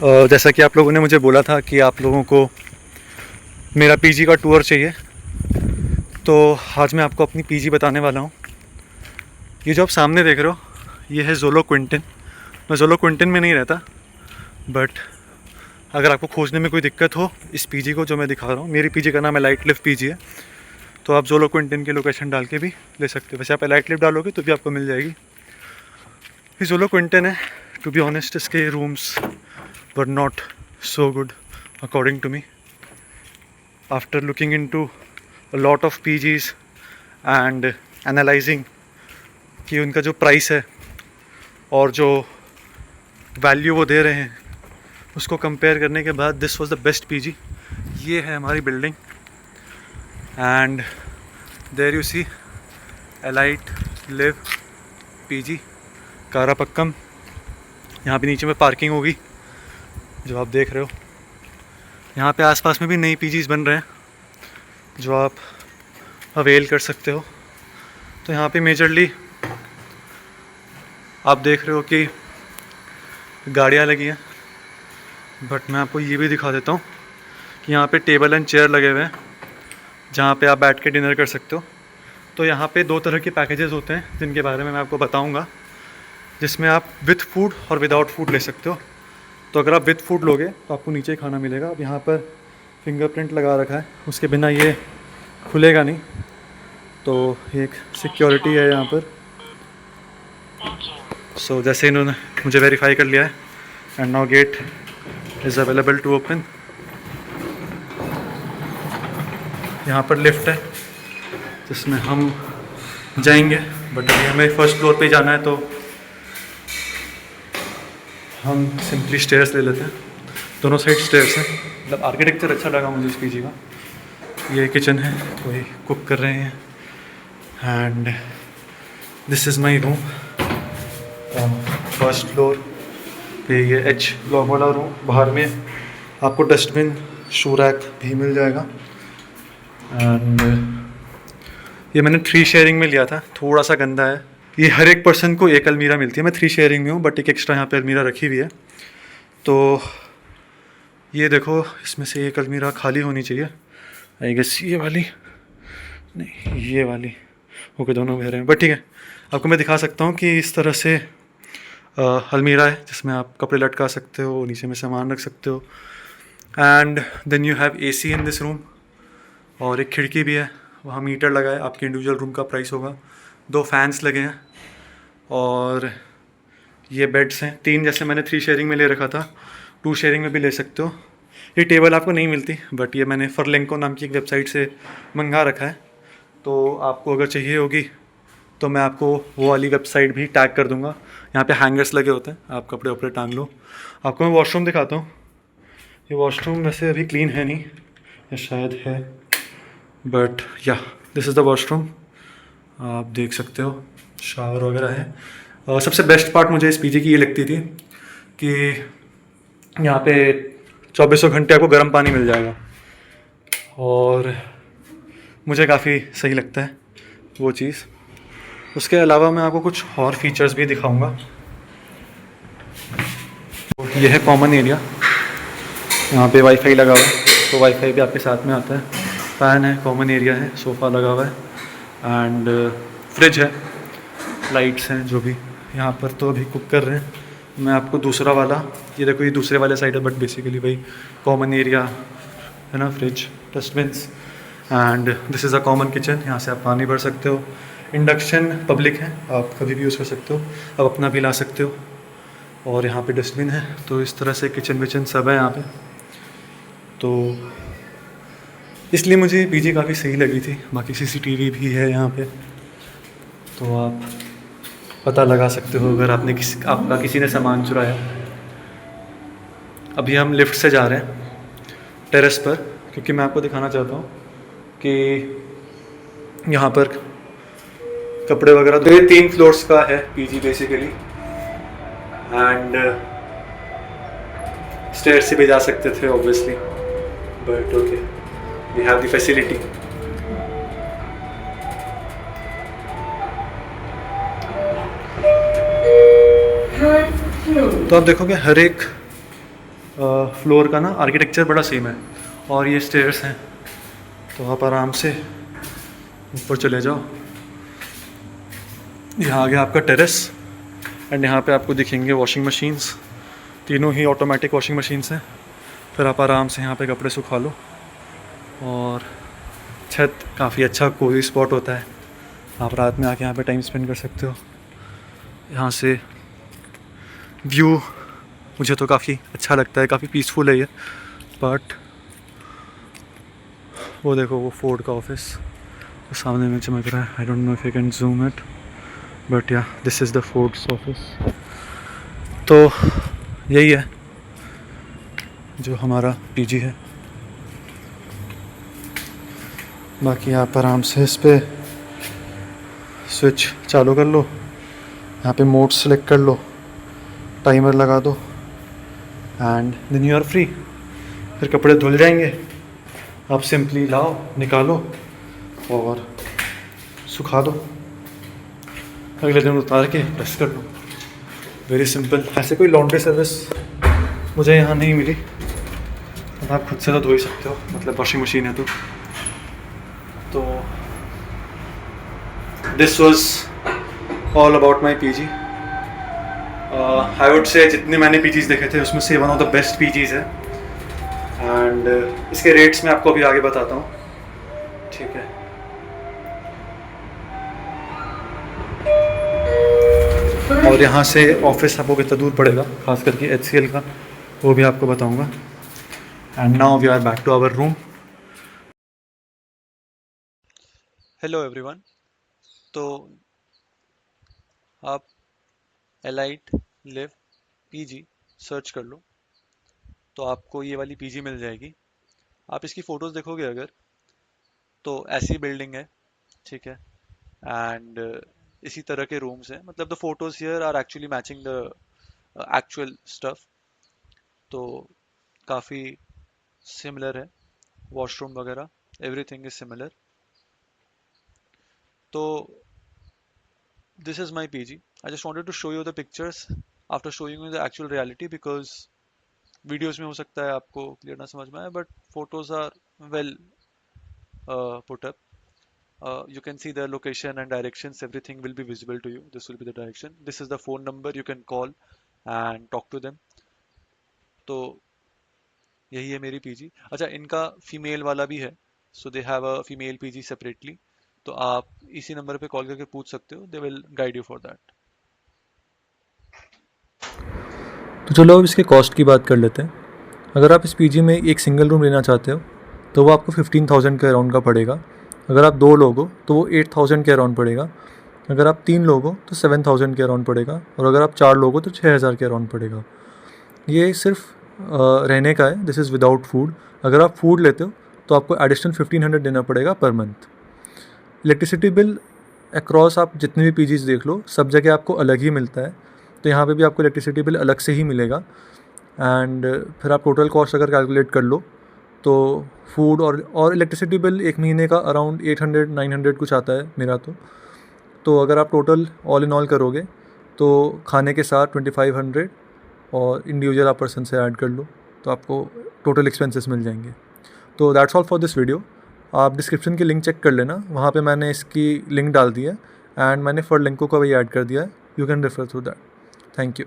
जैसा कि आप लोगों ने मुझे बोला था कि आप लोगों को मेरा पीजी का टूर चाहिए, तो आज मैं आपको अपनी पीजी बताने वाला हूँ। ये जो आप सामने देख रहे हो, ये है जोलो क्विंटन। मैं जोलो क्विंटन में नहीं रहता, बट अगर आपको खोजने में कोई दिक्कत हो इस पीजी को जो मैं दिखा रहा हूँ, मेरी पीजी का नाम है लाइट लिफ्ट पीजी है, तो आप जोलो क्विंटन की लोकेशन डाल के भी ले सकते हो। वैसे आप लाइट लिफ्ट डालोगे तो भी आपको मिल जाएगी। ये जोलो क्विंटन है। टू बी ऑनेस्ट, इसके rooms were not so good according to me. After looking into a lot of PGs and analysing कि उनका जो प्राइस है और जो वैल्यू वो दे रहे हैं, उसको कंपेयर करने के बाद this was the best PG. ये है हमारी building and there you see Elite Live PG Karapakkam. यहाँ पे नीचे में पार्किंग होगी जो आप देख रहे हो। यहाँ पे आसपास में भी नई पीजीज बन रहे हैं जो आप अवेल कर सकते हो। तो यहाँ पे मेजरली आप देख रहे हो कि गाड़ियाँ लगी हैं, बट मैं आपको ये भी दिखा देता हूँ कि यहाँ पे टेबल एंड चेयर लगे हुए हैं जहाँ पे आप बैठ के डिनर कर सकते हो। तो यहाँ पे दो तरह के पैकेजेस होते हैं जिनके बारे में मैं आपको बताऊँगा, जिसमें आप विथ फूड और विदाउट फूड ले सकते हो। तो अगर आप विथ फूड लोगे तो आपको नीचे ही खाना मिलेगा। अब यहाँ पर फिंगरप्रिंट लगा रखा है, उसके बिना ये खुलेगा नहीं, तो एक सिक्योरिटी है यहाँ पर। सो जैसे इन्होंने मुझे वेरीफाई कर लिया है and now gate is available to open. यहाँ पर लिफ्ट है जिसमें हम जाएंगे, बट अभी हमें फर्स्ट फ्लोर पे जाना है तो हम सिंपली स्टेयर्स ले लेते हैं। दोनों साइड स्टेयर्स हैं। मतलब आर्किटेक्चर अच्छा लगा मुझे इस पीजी का। ये किचन है, कोई कुक कर रहे हैं and this is my room. First floor पे ये एच ब्लॉक वाला रूम। बाहर में आपको डस्टबिन, शू रैक भी मिल जाएगा। एंड ये मैंने 3 शेयरिंग में लिया था, थोड़ा सा गंदा है। ये हर एक पर्सन को एक अलमीरा मिलती है। मैं 3 शेयरिंग में हूँ, बट एक एक्स्ट्रा यहाँ पे अलमीरा रखी हुई है। तो ये देखो, इसमें से एक अलमीरा खाली होनी चाहिए। आई गेस ये वाली नहीं, ये वाली। ओके, दोनों कह रहे हैं, बट ठीक है। आपको मैं दिखा सकता हूँ कि इस तरह से अलमीरा है जिसमें आप कपड़े लटका सकते हो, नीचे में सामान रख सकते हो। And then you have AC in this room, और एक खिड़की भी है, वहाँ मीटर लगा है। आपके इंडिविजुअल रूम का प्राइस होगा। 2 फैंस लगे हैं और ये बेड्स हैं 3। जैसे मैंने 3 शेयरिंग में ले रखा था, 2 शेयरिंग में भी ले सकते हो। ये टेबल आपको नहीं मिलती, बट ये मैंने फरलेंको नाम की एक वेबसाइट से मंगा रखा है। तो आपको अगर चाहिए होगी तो मैं आपको वो वाली वेबसाइट भी टैग कर दूंगा। यहाँ पे हैंगर्स लगे होते हैं, आप कपड़े वपड़े टांग लो। आपको मैं वॉशरूम दिखाता हूँ। ये वॉशरूम वैसे अभी क्लीन है नहीं, या शायद है, but yeah this is the washroom. आप देख सकते हो, शावर वगैरह है। और सबसे बेस्ट पार्ट मुझे इस पीजी की ये लगती थी कि यहाँ पे 24 घंटे आपको गर्म पानी मिल जाएगा, और मुझे काफ़ी सही लगता है वो चीज़। उसके अलावा मैं आपको कुछ और फीचर्स भी दिखाऊंगा। ये है कॉमन एरिया, यहाँ पे वाईफाई लगा हुआ है, तो वाईफाई भी आपके साथ में आता है। फ़ैन है, कॉमन एरिया है, सोफ़ा लगा हुआ है एंड फ्रिज है, लाइट्स हैं जो भी। यहाँ पर तो अभी कुक कर रहे हैं। मैं आपको दूसरा वाला, ये देखो, ये दूसरे वाले साइड है, बट बेसिकली वही कॉमन एरिया है ना, fridge, dustbins and this is a common kitchen. यहाँ से आप पानी भर सकते हो। इंडक्शन पब्लिक है, आप कभी भी यूज़ कर सकते हो, आप अपना भी ला सकते हो। और यहाँ पे डस्टबिन है। तो इस तरह से किचन विचन सब है यहाँ पे। तो इसलिए मुझे पीजी काफ़ी सही लगी थी। बाकी सीसीटीवी भी है यहाँ पे, तो आप पता लगा सकते हो अगर आपका किसी ने सामान चुराया। अभी हम लिफ्ट से जा रहे हैं टेरेस पर, क्योंकि मैं आपको दिखाना चाहता हूँ कि यहाँ पर कपड़े वगैरह। तो ये 3 फ्लोर्स का है पीजी बेसिकली, एंड स्टेयर से भी जा सकते थे obviously, but okay, we have the facility. तो आप देखोगे हर एक फ्लोर का ना आर्किटेक्चर बड़ा सेम है। और ये स्टेयर्स हैं, तो आप आराम से ऊपर चले जाओ। यहाँ आ गया आपका टेरेस, एंड यहाँ पे आपको दिखेंगे वॉशिंग मशीन्स, तीनों ही ऑटोमेटिक वॉशिंग मशीन्स हैं। फिर आप आराम से यहाँ पे कपड़े सुखा लो। और छत काफ़ी अच्छा कोई स्पॉट होता है, आप रात में आके यहाँ पे टाइम स्पेंड कर सकते हो। यहाँ से व्यू मुझे तो काफ़ी अच्छा लगता है, काफ़ी पीसफुल है ये। बट वो देखो, वो फोर्ड का ऑफिस तो सामने में चमक रहा है। I don't know if I can zoom it, but yeah this is the Ford's office. तो यही है जो हमारा पीजी है। बाकी आप आराम से इस पर स्विच चालू कर लो, यहाँ पे मोड सेलेक्ट कर लो, टाइमर लगा दो, and then you are free. फिर कपड़े धुल जाएंगे, आप सिंपली लाओ, निकालो और सुखा दो, अगले दिन उतार के प्रेस कर लो। Very simple. ऐसे कोई लॉन्ड्री सर्विस मुझे यहाँ नहीं मिली, तो आप खुद से तो धो ही सकते हो, मतलब वॉशिंग मशीन है तो this was all about my PG. I would say जितने मैंने पीजीज़ देखे थे उसमें से वन ऑफ द बेस्ट पीजीज़ है। एंड इसके रेट्स मैं आपको अभी आगे बताता हूँ, ठीक है। और यहाँ से ऑफिस आपको कितना दूर पड़ेगा, खास करके HCL का, वो भी आपको बताऊँगा। And now we are back to our room. Hello everyone. तो आप एलाइट लिव पीजी सर्च कर लो तो आपको ये वाली पीजी मिल जाएगी। आप इसकी फ़ोटोज़ देखोगे अगर, तो ऐसी बिल्डिंग है, ठीक है। एंड इसी तरह के रूम्स हैं, मतलब the photos here are actually matching the actual stuff. तो काफ़ी सिमिलर है, वॉशरूम वगैरह एवरीथिंग इज सिमिलर। तो this is my PG. I just wanted to show you the pictures after showing you the actual reality, because videos में हो सकता है आपको क्लियर ना समझ में आए, but photos are well put up. You can see the location and directions, everything will be visible to you. This will be the direction, this is the phone number, you can call and talk to them. तो यही है मेरी PG. अच्छा, इनका female वाला भी है, so they have a female PG separately, तो आप इसी नंबर पे कॉल करके पूछ सकते हो, they will guide you for that. तो चलो अब इसके कॉस्ट की बात कर लेते हैं। अगर आप इस पीजी में एक सिंगल रूम लेना चाहते हो तो वो आपको 15,000 के अराउंड का पड़ेगा। अगर आप 2 लोग हो तो वो 8,000 के अराउंड पड़ेगा। अगर आप 3 लोग हो तो 7,000 के अराउंड पड़ेगा। और अगर आप 4 लोग हो तो 6,000 के अराउंड पड़ेगा। ये सिर्फ रहने का है, दिस इज़ विदाउट फूड। अगर आप फूड लेते हो तो आपको एडिशनल 1,500 देना पड़ेगा per month. Electricity bill across आप जितने भी पीजीज़ देख लो, सब जगह आपको अलग ही मिलता है, तो यहाँ पे भी आपको इलेक्ट्रिसिटी बिल अलग से ही मिलेगा। एंड फिर आप टोटल कॉस्ट अगर कैलकुलेट कर लो तो फूड और इलेक्ट्रिसिटी बिल एक महीने का अराउंड 800-900 कुछ आता है मेरा तो अगर आप टोटल ऑल इन ऑल करोगे तो खाने के साथ 2500 और इंडिविजुअल आप पर्सन से ऐड कर लो तो आपको टोटल एक्सपेंसेस मिल जाएंगे। तो that's all for this video. आप डिस्क्रिप्शन की लिंक चेक कर लेना, वहाँ पे मैंने इसकी लिंक डाल दी है, एंड मैंने फॉर लिंकों का भी ऐड कर दिया है, you can refer through that. Thank you.